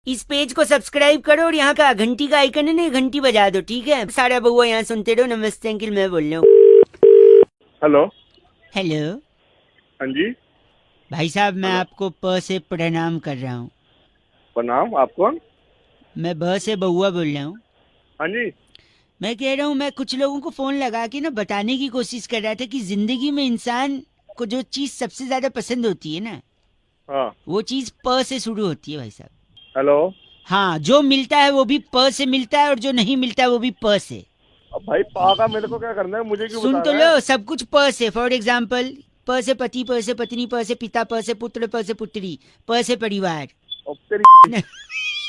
इस पेज को सब्सक्राइब करो और यहाँ का घंटी का आइकन है ना, घंटी बजा दो, ठीक है? सारा बउआ यहाँ सुनते रहो। नमस्ते अंकिल, मैं बोल रहा हूँ। हेलो। हेलो हाँ जी। भाई साहब, मैं हेलो। आपको प से प्रणाम कर रहा हूँ। प्रणाम। आप कौन? मैं ब से बउआ बोल रहा हूँ। हाँ जी। मैं कह रहा हूँ, मैं कुछ लोगों को फोन लगा के ना बताने की कोशिश कर रहा था कि जिंदगी में इंसान को जो चीज सबसे ज्यादा पसंद होती है ना, हाँ। वो चीज प से शुरू होती है भाई साहब। हेलो। हाँ, जो मिलता है वो भी प से मिलता है और जो नहीं मिलता है वो भी प से। अब भाई पाका मेरे को क्या करना है? मुझे क्यों सुन बता तो रहा है? लो, सब कुछ प से। फॉर एग्जाम्पल, प से पति, प से पत्नी, प से पिता, प से पुत्र, प से पुत्री, प से परिवार। अब तेरी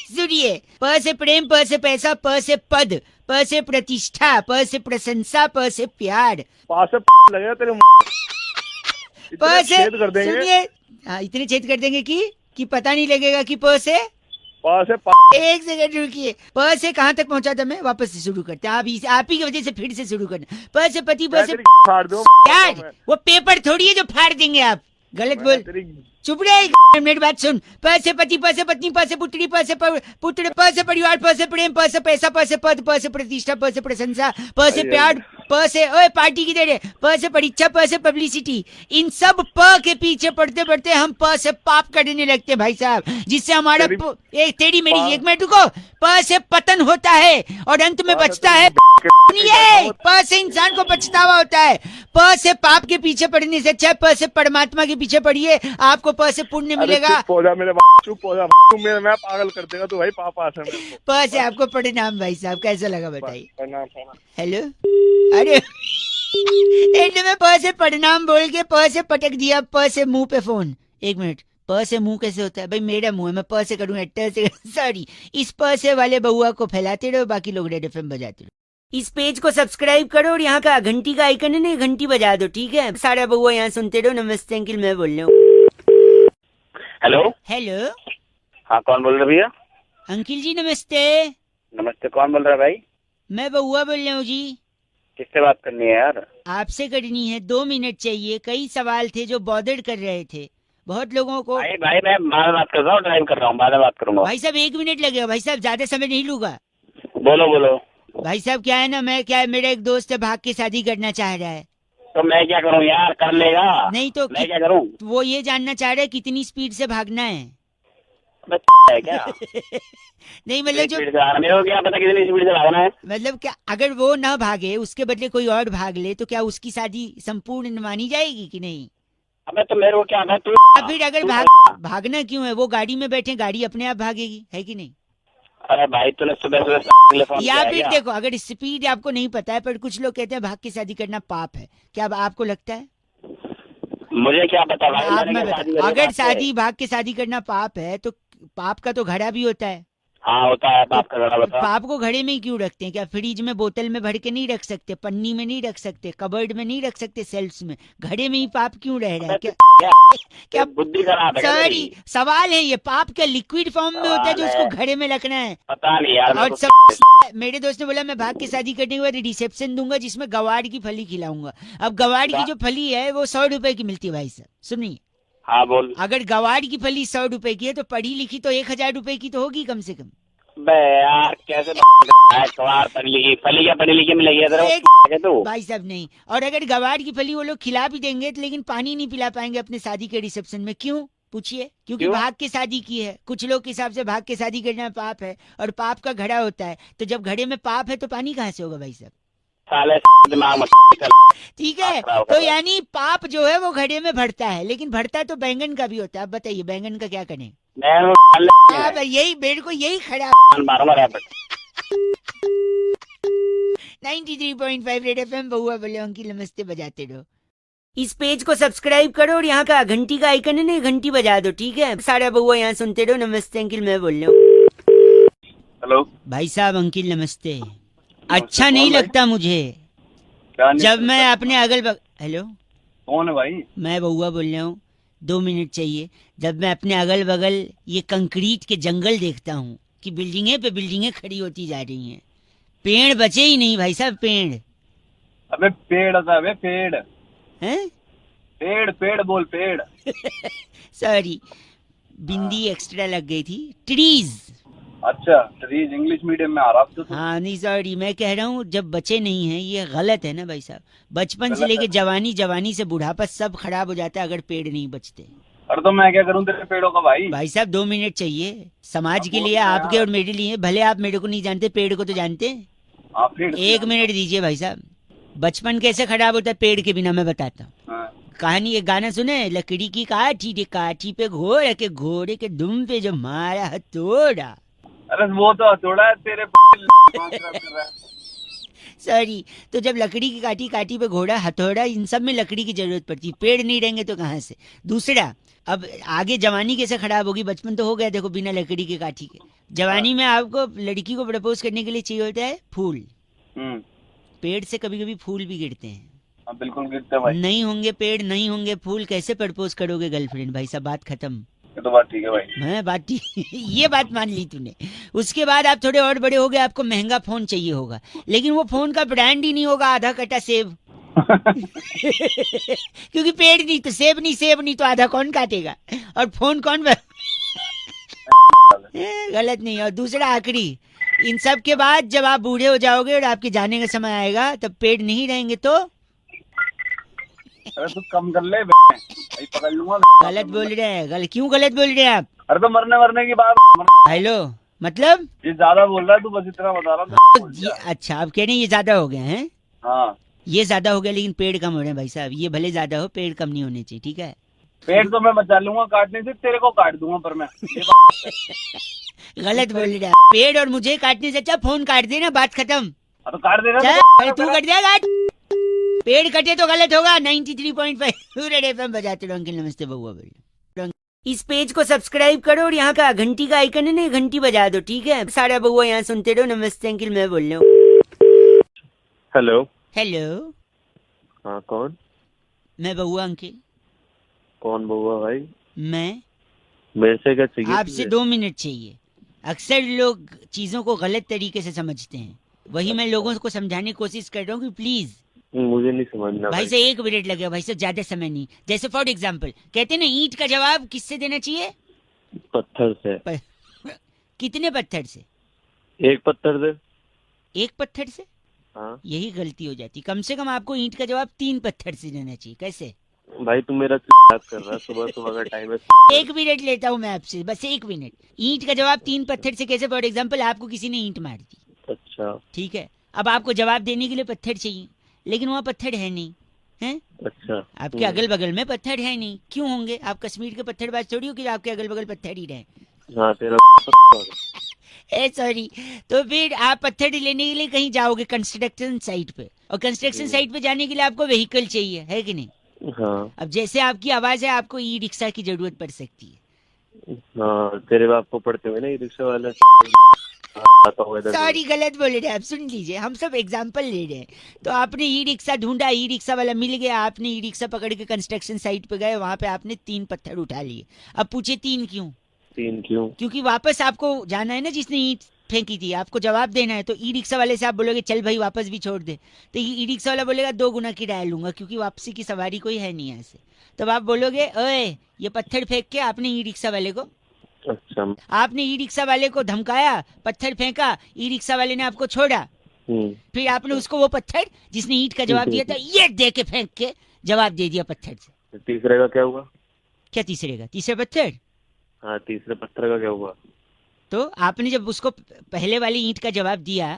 सुनिए, प से प्रेम, प से पैसा, प से पद, प से प्रतिष्ठा, प से प्रशंसा, प से प्यार, पास से लगेगा तेरे प इतने से। छेद कर देंगे। सुनिए, हाँ, इतने छेद कर देंगे कि पता नहीं लगेगा कि प से। पास से एक सेकंड रुकिए, प से कहाँ तक पहुंचा था मैं? वापस से शुरू करते हैं। आप ही की वजह से फिर से शुरू करना। प से पति, प क्या से तेरी फाड़ दूं यार, मैं? वो पेपर थोड़ी है जो फाड़ देंगे आप। गलत मैं बोल। तेरी चुप रहे, मेरी बात सुन। प से पति, प से पत्नी, प से पुत्री, प से पुत्र, प से परिवार, प से प्रेम, प से पैसा, प से पद, प से प्रतिष्ठा, प से प्रशंसा, प से प्यार, प से ओए पार्टी की देर है, प से परीक्षा, प से पब्लिसिटी। इन सब प के पीछे पढ़ते पढ़ते हम प से पाप करने लगते हैं भाई साहब, जिससे हमारा एक तेरी मेरी एक मिनट रुको। प से पतन होता है और अंत में बचता है। सुनिए, प से इंसान को पछतावा होता है। प से पाप के पीछे पड़ने से अच्छा है प से परमात्मा के पीछे पड़िए, आपको प से पुण्य मिलेगा। चुप हो जा मेरे चुप हो जा तू। मेरे मैं पागल कर देगा तू भाई। पास है मेरे को। प से आपको प्रणाम भाई साहब, कैसा लगा बताइए? प्रणाम प्रणाम। हेलो। अरे एंड में प से प्रणाम बोल के प से पटक दिया, प से मुंह पे फोन। एक मिनट, प से मुंह कैसे होता है भाई? मेरा मुंह है, मैं प से करूंगा ट से? सॉरी। इस प से वाले बउआ को फैलाते रहो, बाकी लोग रेड एफएम बजाते रहो। इस पेज को सब्सक्राइब करो और यहाँ का घंटी का आइकन है ना, घंटी बजा दो, ठीक है? सारा बउआ यहाँ सुनते रहो। नमस्ते अंकिल, मैं बोल रहा हूँ। हेलो। हेलो हाँ, कौन बोल रहे भैया? अंकिल जी, नमस्ते। नमस्ते, कौन बोल रहा है भाई? मैं बउआ बोल रहा हूँ जी। किससे बात करनी है यार? आपसे करनी है, 2 मिनट चाहिए। कई सवाल थे जो बॉदर कर रहे थे बहुत लोगों को। भाई मैं बाद में बात कर रहा हूँ, ड्राइव कर रहा हूँ, बाद में बात करूंगा। भाई साहब 1 मिनट लगेगा भाई साहब, ज्यादा समय नहीं लूंगा। बोलो बोलो। भाई साहब क्या है ना, मेरा एक दोस्त है, भाग के शादी करना चाह रहा है। तो मैं क्या करूँ यार? कर लेगा? नहीं तो मैं क्या करूँ? वो ये जानना चाह रहा है कितनी स्पीड से भागना है। अबे है क्या? नहीं मतलब जो स्पीड से मेरे को क्या पता कितनी स्पीड से भागना है? मतलब क्या, अगर वो ना भागे उसके बदले कोई और भाग ले तो क्या उसकी शादी संपूर्ण मानी जाएगी कि नहीं? अबे तो मेरे को क्या था तू? फिर अगर भागना क्यों है? वो गाड़ी में बैठे, गाड़ी अपने आप भागेगी, है कि नहीं? अरे भाई तूने सुबह सुबह फोन या किया है फिर क्या? देखो, अगर स्पीड आपको नहीं पता है, पर कुछ लोग कहते हैं भाग के शादी करना पाप है, क्या अब आपको लगता है? मुझे क्या पता भाई, आप मैंने मैं क्या शादी बता, करी अगर बात से? शादी भाग के शादी करना पाप है तो पाप का तो घड़ा भी होता है। हाँ होता है, तो बाप का घड़ा बता। पाप को घड़े में ही क्यों रखते हैं? क्या फ्रिज में बोतल में भर के नहीं रख सकते? पन्नी में नहीं रख सकते? कबर्ड में नहीं रख सकते? सेल्स में? घड़े में ही पाप क्यों रह रहा है? क्या क्या बुद्धि खराब है क्या सॉरी, तेरी? सवाल है ये। पाप क्या लिक्विड फॉर्म में होता है जो उसको घड़े में रखना है? पता नहीं यार और मेरे सब मेरे दोस्त ने बोला मैं भाग के शादी करने के बाद रिसेप्शन दूंगा जिसमें गवाड़ की फली खिलाऊंगा। अब गवाड़ की जो फली है वो 100 रुपए की मिलती है भाई साहब। सुनिए, हाँ बोल। अगर गवाड़ की फली 100 रुपए की है तो पढ़ी लिखी तो 1,000 रुपए की तो होगी कम से कम। बे यार कैसे सवार पढ़ी लिखी फली क्या पढ़ी लिखी मिलेगी एक भाई साहब नहीं, और अगर गवाड़ की फली वो लोग खिला भी देंगे तो लेकिन पानी नहीं पिला पाएंगे अपने शादी के रिसेप्शन में। क्यों पूछिए? क्योंकि भाग के शादी की है। कुछ लोग के हिसाब से भाग के शादी करना पाप है और पाप का घड़ा होता है, तो जब घड़े में पाप है तो पानी कहाँ से होगा भाई साहब? साले दिमाग में ठीक है, तो यानी पाप जो है वो घड़े में भरता है, लेकिन भरता तो बैंगन का भी होता है। अब बताइए बैंगन का क्या करें? मैं यही मेरे को यही खड़ा। मारूंगा रैपट। 93.5 रेड एफएम, बउआ बोले अंकिल नमस्ते बजाते रहो। इस पेज को सब्सक्राइब करो और यहाँ का घंटी का आइकन है ना, घंटी बजा दो, ठीक है? सारा बउआ यहाँ सुनते रहो। नमस्ते अंकिल, मैं बोल रहा हूँ। हेलो। भाई साहब अंकिल नमस्ते। अच्छा नहीं लगता मुझे जब मैं अपने अगल बगल। हेलो, कौन है भाई? मैं बउआ बोल रहा हूँ। 2 मिनट चाहिए। जब मैं अपने अगल बगल ये कंक्रीट के जंगल देखता हूँ कि बिल्डिंगें पे बिल्डिंगें खड़ी होती जा रही हैं, पेड़ बचे ही नहीं भाई साहब, पेड़। अबे पेड़ था। अबे पेड़ हैं? पेड़ पेड़ बोल पेड़। सॉरी, बिंदी एक्स्ट्रा लग गई थी। ट्रीज। अच्छा, ट्रीज इंग्लिश मीडियम में आ रहा अब तो। हाँ नहीं सॉरी, मैं कह रहा हूँ जब बचे नहीं हैं, ये गलत है ना भाई साहब। बचपन से गलत लेके है। जवानी, जवानी से बुढ़ापा सब खराब हो जाता है अगर पेड़ नहीं बचते। अरे तो मैं क्या करूं तेरे पेड़ों का भाई। भाई साहब 2 मिनट चाहिए समाज अब के बोल लिए, ना आपके और यार। मेरे लिए। भले आप मेरे को नहीं जानते, पेड़ को तो जानते हैं। हाँ पेड़ से 1 मिनट दीजिए भाई साहब। बचपन कैसे खराब होता है पेड़ के बिना, मैं बताता हूँ। हाँ। कहानी, एक गाना सुने, लकड़ी की काठी रे काठी पे घोड़े के, घोड़े के दुम पे जो मारा हथौड़ा। अरे वो तो हथौड़ा है तेरे दिमाग खराब कर रहा है। सॉरी। तो जब लकड़ी की काठी, काठी पे घोड़ा, हथौड़ा, इन सब में लकड़ी की जरूरत पड़ती है। पेड़ नहीं रहेंगे तो कहाँ से। दूसरा, अब आगे जवानी कैसे खराब होगी, बचपन तो हो गया देखो बिना लकड़ी के काठी के। हाँ। जवानी में आपको लड़की को प्रपोज करने के लिए चाहिए होता है फूल। हम्म। पेड़ से कभी कभी फूल भी गिरते हैं। हाँ बिल्कुल गिरते भाई। नहीं होंगे पेड़, नहीं होंगे फूल, कैसे प्रपोज करोगे गर्लफ्रेंड। भाई साहब बात खत्म। ये तो बात ठीक है भाई। मैं बात ये बात मान ली तूने। उसके बाद आप थोड़े और बड़े हो गए, आपको महंगा फोन चाहिए होगा, लेकिन वो फोन का ब्रांड ही नहीं होगा आधा कटा सेब। क्योंकि पेड़ नहीं तो सेब नहीं, सेब नहीं तो आधा कौन काटेगा, और फोन कौन गलत नहीं। और दूसरा आखिरी, इन सब के बाद जब आप बूढ़े हो जाओगे और आपके जाने का समय आएगा, तब पेड़ नहीं रहेंगे तो। अरे तू कम कर ले भाई, पकड़ लूंगा। गलत बोल रहे हैं, क्यों गलत बोल रहे हैं आप। अरे तो मरने मरने की बात। हेलो, मतलब ये ज्यादा बोल रहा है तू, बस इतना बता रहा हूँ। अच्छा आप कह रहे हैं ये ज्यादा हो गए हैं। हाँ। ये ज्यादा हो गया, लेकिन पेड़ कम हो रहे हैं भाई साहब। ये भले ज्यादा हो, पेड़ कम नहीं होने चाहिए, ठीक है। पेड़ तो मैं बचा लूंगा काटने से, तेरे को काट दूंगा पर मैं गलत बोल रहे हैं। पेड़ और मुझे काटने से अच्छा फोन काट देना, बात खत्म। हाँ, तो काट देना चल तो भाई, तू कट जाएगा। पेड़ कटे तो गलत होगा। 93.5 रेड एफएम बजाते रहो। अंकिल नमस्ते, बउआ बोल। इस पेज को सब्सक्राइब करो और यहाँ का घंटी का आइकन है ना, घंटी बजा दो, ठीक है। सारा बउआ यहाँ सुनते रहो। नमस्ते अंकिल, मैं बोल रहा हूँ। हेलो। हेलो, हाँ कौन? मैं बउआ अंकिल। कौन बउआ भाई? मैं मेरे से क्या चाहिए आपसे तुझे? 2 मिनट चाहिए। अक्सर लोग चीजों को गलत तरीके से समझते हैं, वही मैं लोगों को समझाने की कोशिश कर रहा हूँ कि प्लीज। मुझे नहीं समझना भाई भाई। से 1 मिनट लगेगा भाई से, ज्यादा समय नहीं। जैसे फॉर एग्जाम्पल कहते हैं ना, ईंट का जवाब किससे देना चाहिए। पत्थर से। प... कितने पत्थर से। एक पत्थर दे। एक पत्थर से। हाँ यही गलती हो जाती। कम से कम आपको ईंट का जवाब 3 पत्थर से देना चाहिए। कैसे। भाई तू मेरा बात कर रहा है, सुबह सुबह का टाइम है। 1 मिनट लेता हूँ मैं आपसे, बस 1 मिनट। ईंट का जवाब 3 पत्थर से कैसे। फॉर एग्जाम्पल आपको किसी ने ईंट मार दी, अच्छा ठीक है। अब आपको जवाब देने के लिए पत्थर चाहिए, लेकिन वहाँ पत्थर है नहीं है। अच्छा। आपके अगल बगल में पत्थर है नहीं, क्यों होंगे। आप कश्मीर के पत्थरबाज थोड़ी हो कि आपके अगल बगल पत्थर ही रहे। हाँ तेरा ए सॉरी। तो फिर आप पत्थर लेने के लिए कहीं जाओगे कंस्ट्रक्शन साइट पे, और कंस्ट्रक्शन साइट पे जाने के लिए आपको व्हीकल चाहिए, है कि नहीं। हाँ अब जैसे आपकी आवाज है, आपको ई रिक्शा की जरूरत पड़ सकती है। हाँ तेरे बाप को पढ़ते हुए ना ये रिक्शा वाला। सॉरी गलत बोले रहे आप, सुन लीजिए, हम सब एग्जाम्पल ले रहे हैं। तो आपने ई रिक्शा ढूंढा, ई रिक्शा वाला मिल गया, आपने ई रिक्शा पकड़ के कंस्ट्रक्शन साइट पे गए, वहां पे आपने 3 पत्थर उठा लिए। अब पूछे 3 क्यों। 3 क्यों? क्योंकि वापस आपको जाना है ना, जिसने ईंट फेंकी थी आपको जवाब देना है। तो ई रिक्शा वाले से आप बोलोगे चल भाई वापस भी छोड़ दे, तो ई रिक्शा वाला बोलेगा 2 गुना किराया लूंगा, क्योंकि वापसी की सवारी कोई है नहीं यहाँ से। तब आप बोलोगे ओए ये पत्थर फेंक के, आपने ई रिक्शा वाले को, अच्छा। आपने ई रिक्शा वाले को धमकाया, पत्थर फेंका, ई रिक्शा वाले ने आपको छोड़ा। फिर आपने उसको वो पत्थर जिसने ईंट का जवाब दिया था ये दे के फेंक के जवाब दे दिया पत्थर से। तीसरे का क्या हुआ? क्या तीसरे का, तीसरा पत्थर। हाँ तीसरे पत्थर का क्या हुआ? तो आपने जब उसको पहले वाली ईंट का जवाब दिया,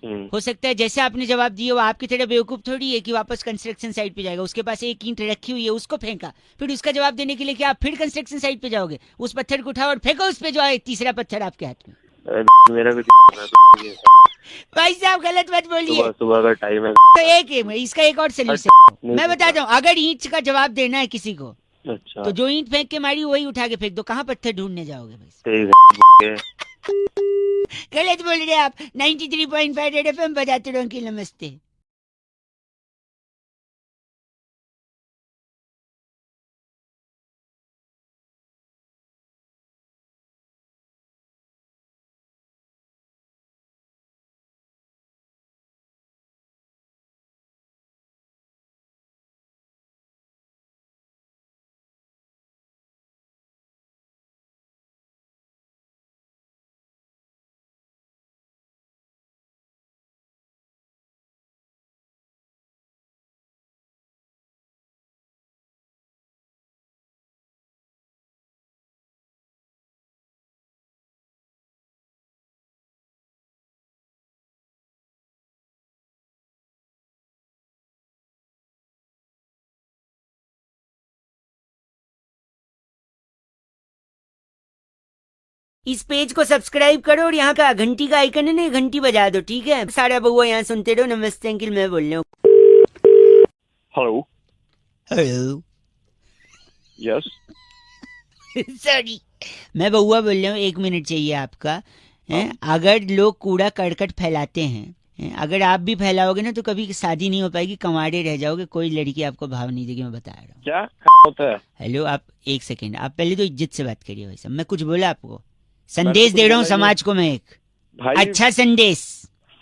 हम्म। हो सकता है जैसे आपने जवाब दिया वो आपकी तरह बेवकूफ थोड़ी है कि वापस कंस्ट्रक्शन साइट पे जाएगा। उसके पास एक ईंट रखी हुई है, उसको फेंका, फिर उसका जवाब देने के लिए क्या आप फिर कंस्ट्रक्शन साइट पे जाओगे। उस पत्थर को उठाओ और फेंको उस पे जो है तीसरा पत्थर आपके हाथ में। मेरा भी भाई साहब गलत मत बोलिए। सुबह सुबह का टाइम है। तो एक है इसका एक और सोल्यूशन मैं बताता हूँ। अगर ईंट का जवाब देना है किसी को, अच्छा तो जो ईंट फेंक के मारी वही उठा के फेंक दो। कहाँ पत्थर ढूंढने जाओगे भाई। ठीक है। गलत बोल रहे आप। 93.5 रेड एफएम बजाते रहो अंकिल, नमस्ते। इस पेज को सब्सक्राइब करो और यहाँ का घंटी का आइकन है ना, घंटी बजा दो, ठीक है? सारा बउआ यहाँ सुनते रहो। नमस्ते अंकिल, मैं बोल रहा हूँ। हेलो। हेलो। यस। सॉरी, मैं बउआ बोल रहा हूँ। 1 मिनट चाहिए आपका। हैं? अगर लोग कूड़ा करकट फैलाते हैं, अगर आप भी फैलाओगे ना तो कभी शादी नहीं हो पाएगी, कमाड़े रह जाओगे, कोई लड़की आपको भाव नहीं देगी। मैं बता रहा हूँ। क्या होता है? हेलो, आप 1 सेकेंड, आप पहले तो इज्जत से बात करिए भाई साहब। मैं कुछ बोला आपको? संदेश दे रहा हूँ समाज को मैं, एक अच्छा संदेश।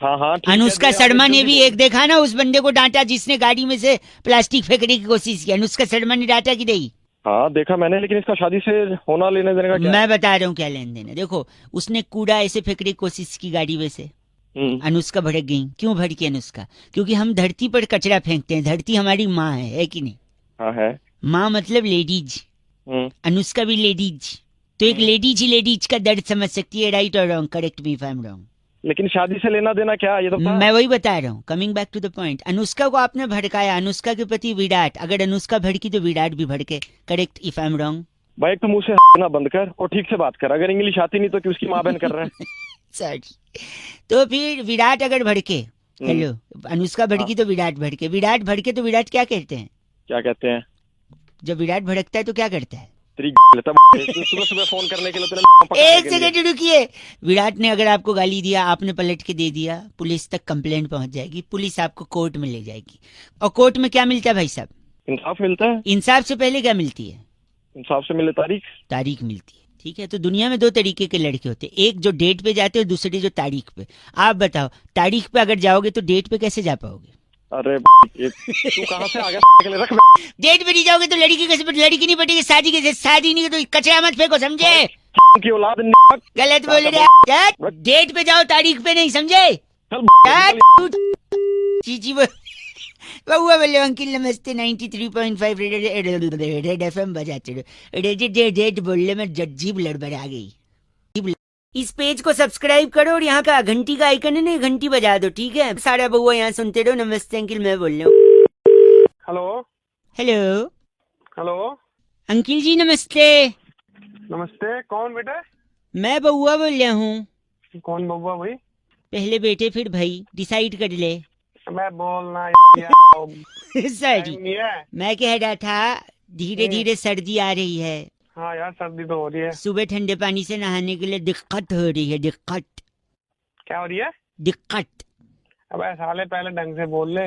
हाँ हाँ, अनुष्का शर्मा ने भी एक देखा ना, उस बंदे को डांटा जिसने गाड़ी में से प्लास्टिक फेंकने की कोशिश की। अनुष्का शर्मा ने डांटा कि नहीं? हाँ देखा मैंने, लेकिन इसका शादी से होना लेने देने का क्या? मैं बता रहा हूँ क्या लेन देन है। देखो, उसने कूड़ा ऐसे फेंकने की कोशिश की गाड़ी में से, अनुष्का भड़क गई। क्यों भड़की अनुष्का? क्योंकि हम धरती पर कचरा फेंकते हैं। धरती हमारी माँ है कि नहीं? हाँ है। माँ मतलब लेडीज। अनुष्का भी लेडीज, तो एक लेडीज ही लेडीज का दर्द समझ सकती है। राइट और wrong? Correct me if I am wrong. लेकिन शादी से लेना देना क्या, ये तो बता। मैं वही बता रहा हूँ, coming back to the point. Anushka को आपने भड़काया, अनुष्का के प्रति विराट। अगर अनुष्का भड़की तो विराट भी भड़के। Correct if I am wrong? भाई एक तो मुंह से ना बंद कर और ठीक से बात कर। अगर इंग्लिश आती नहीं तो कि उसकी माँ बहन कर रहा है। सॉरी। तो फिर विराट अगर भड़के, हेलो, अनुष्का भड़की तो विराट भड़के। विराट भड़के तो विराट क्या कहते हैं? क्या कहते हैं? जब विराट भड़कता है तो क्या करता है? सुबह सुबह फोन करने के लिए तूने 1 सेकंड रुकिए। विराट ने अगर आपको गाली दिया, आपने पलट के दे दिया, पुलिस तक कंप्लेंट पहुंच जाएगी। पुलिस आपको कोर्ट में ले जाएगी। और कोर्ट में क्या मिलता है भाई साहब? इंसाफ मिलता है। इंसाफ से पहले क्या मिलती है? इंसाफ से मिले तारीख। तारीख मिलती है, ठीक है? तो दुनिया में 2 तरीके के लड़के होते हैं, एक जो डेट पे जाते हैं, दूसरे जो तारीख पे। आप बताओ, तारीख पे अगर जाओगे तो डेट पे कैसे जा पाओगे? अरे तू कहाँ से आ गया? रख। डेट पे नहीं जाओगे तो लड़की कैसे? लड़की नहीं पटेगी, शादी कैसे? शादी नहीं तो कचरा मत फेंको, समझे? की औलाद गलत बोल रहे हैं। डेट पे जाओ, तारीख पे नहीं, समझे? चीची बउआ बोले अंकिल नमस्ते। 93.5 रेड एफएम बजाते रहो। रेड बोलने में जज्जीब लड़बड़ा गई। इस पेज को सब्सक्राइब करो और यहाँ का घंटी का आइकन है ना, घंटी बजा दो, ठीक है? सारा बउआ यहाँ सुनते रहो। नमस्ते अंकिल, मैं बोल रहा हूँ। हेलो। हेलो। हेलो अंकिल जी नमस्ते। नमस्ते। कौन बेटा? मैं बउआ बोल रहा हूँ। कौन बउआ भाई? पहले बेटे फिर भाई, डिसाइड कर ले। मैं बोलना सॉरी, मैं कह रहा था धीरे धीरे सर्दी आ रही है। हाँ यार, सर्दी तो हो रही है। सुबह ठंडे पानी से नहाने के लिए दिक्कत हो रही है। दिक्कत क्या हो रही है? दिक्कत। अबे साले पहले ढंग से बोल ले।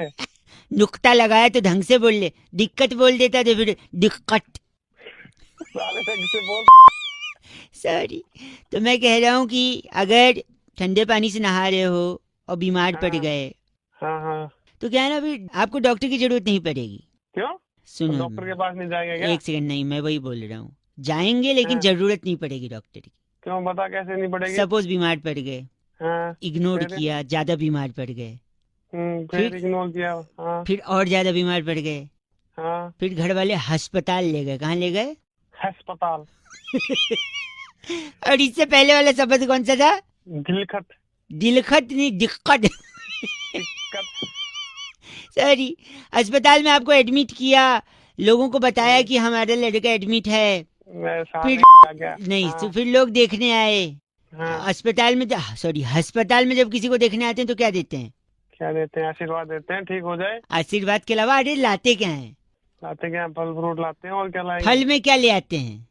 नुक्ता लगाया तो ढंग से बोल ले, दिक्कत बोल देता तो फिर दिक्कत। साले ढंग से बोल। सॉरी। तो मैं कह रहा हूँ कि अगर ठंडे पानी से नहा रहे हो और बीमार पड़ गए, हाँ हाँ, तो क्या है ना, फिर आपको डॉक्टर की जरूरत नहीं पड़ेगी। क्यों? सुनो, डॉक्टर के पास नहीं जाएंगे क्या? 1 सेकंड, नहीं, मैं वही बोल रहा हूँ। जाएंगे लेकिन जरूरत नहीं पड़ेगी डॉक्टर की। क्यों? बता कैसे नहीं पड़ेगी? सपोज बीमार पड़ गए, इग्नोर फिर? किया, ज्यादा बीमार पड़ गए, फिर इग्नोर किया। फिर और ज्यादा बीमार पड़ गए, फिर घर वाले अस्पताल ले गए। कहाँ ले गए? अस्पताल। और इससे पहले वाला शब्द कौन सा था? दिलखत। दिलखत नहीं, दिक्कत। सॉरी। अस्पताल में आपको एडमिट किया, लोगों को बताया कि हमारा लड़का एडमिट है। फिर नहीं, तो फिर लोग देखने आए अस्पताल में। सॉरी, अस्पताल में जब किसी को देखने आते हैं तो क्या देते हैं? क्या देते हैं? आशीर्वाद देते हैं, ठीक हो जाए। आशीर्वाद के अलावा अरे लाते क्या है? लाते क्या? फल फ्रूट लाते हैं। और क्या लाएंगे? फल में क्या ले आते हैं?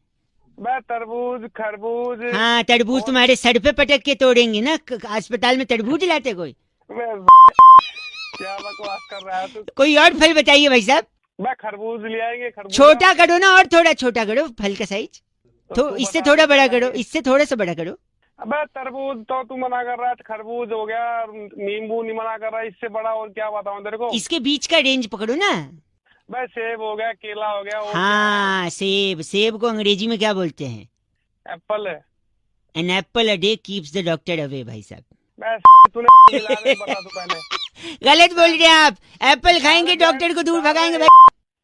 तरबूज, खरबूज। हाँ, तरबूज तुम्हारे सर पे पटक के तोड़ेंगे ना। अस्पताल में तरबूज लाते कोई? क्या बकवास कर रहा है तू? कोई और फल बताइए भाई साहब। मैं खरबूज ले आएंगे। खरबूज छोटा करो ना, और थोड़ा छोटा करो फल का साइज। तो इससे थोड़ा बड़ा करो, इससे थोड़ा सा बड़ा करो। अबे तरबूज तो तू मना कर रहा है, खरबूज हो गया, नींबू नहीं मना कर रहा है, इससे बड़ा और क्या बताऊं तेरे को? इसके बीच का रेंज पकड़ो ना। भाई सेब हो गया, केला हो गया। और हाँ, सेब। सेब को अंग्रेजी में क्या बोलते हैं? Apple. An apple a day keeps the doctor away. भाई साहब तूने बता तू पहले। गलत बोल रहे हैं आप। एप्पल खाएंगे डॉक्टर को दूर भगाएंगे भाई।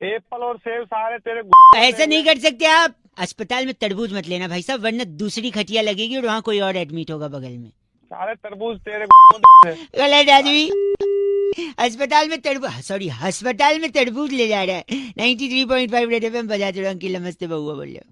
एप्पल और सेब सारे तेरे। ऐसे नहीं कर सकते आप। अस्पताल में तरबूज मत लेना भाई साहब, वरना दूसरी खटिया लगेगी और वहाँ कोई और एडमिट होगा बगल में। सारे तरबूज तेरे। गलत आदमी। अस्पताल में तरबूज ले जा रहा है। 93.5 रेड एफएम बजाते रहो। अंकिल नमस्ते बउआ बोल रहे हो।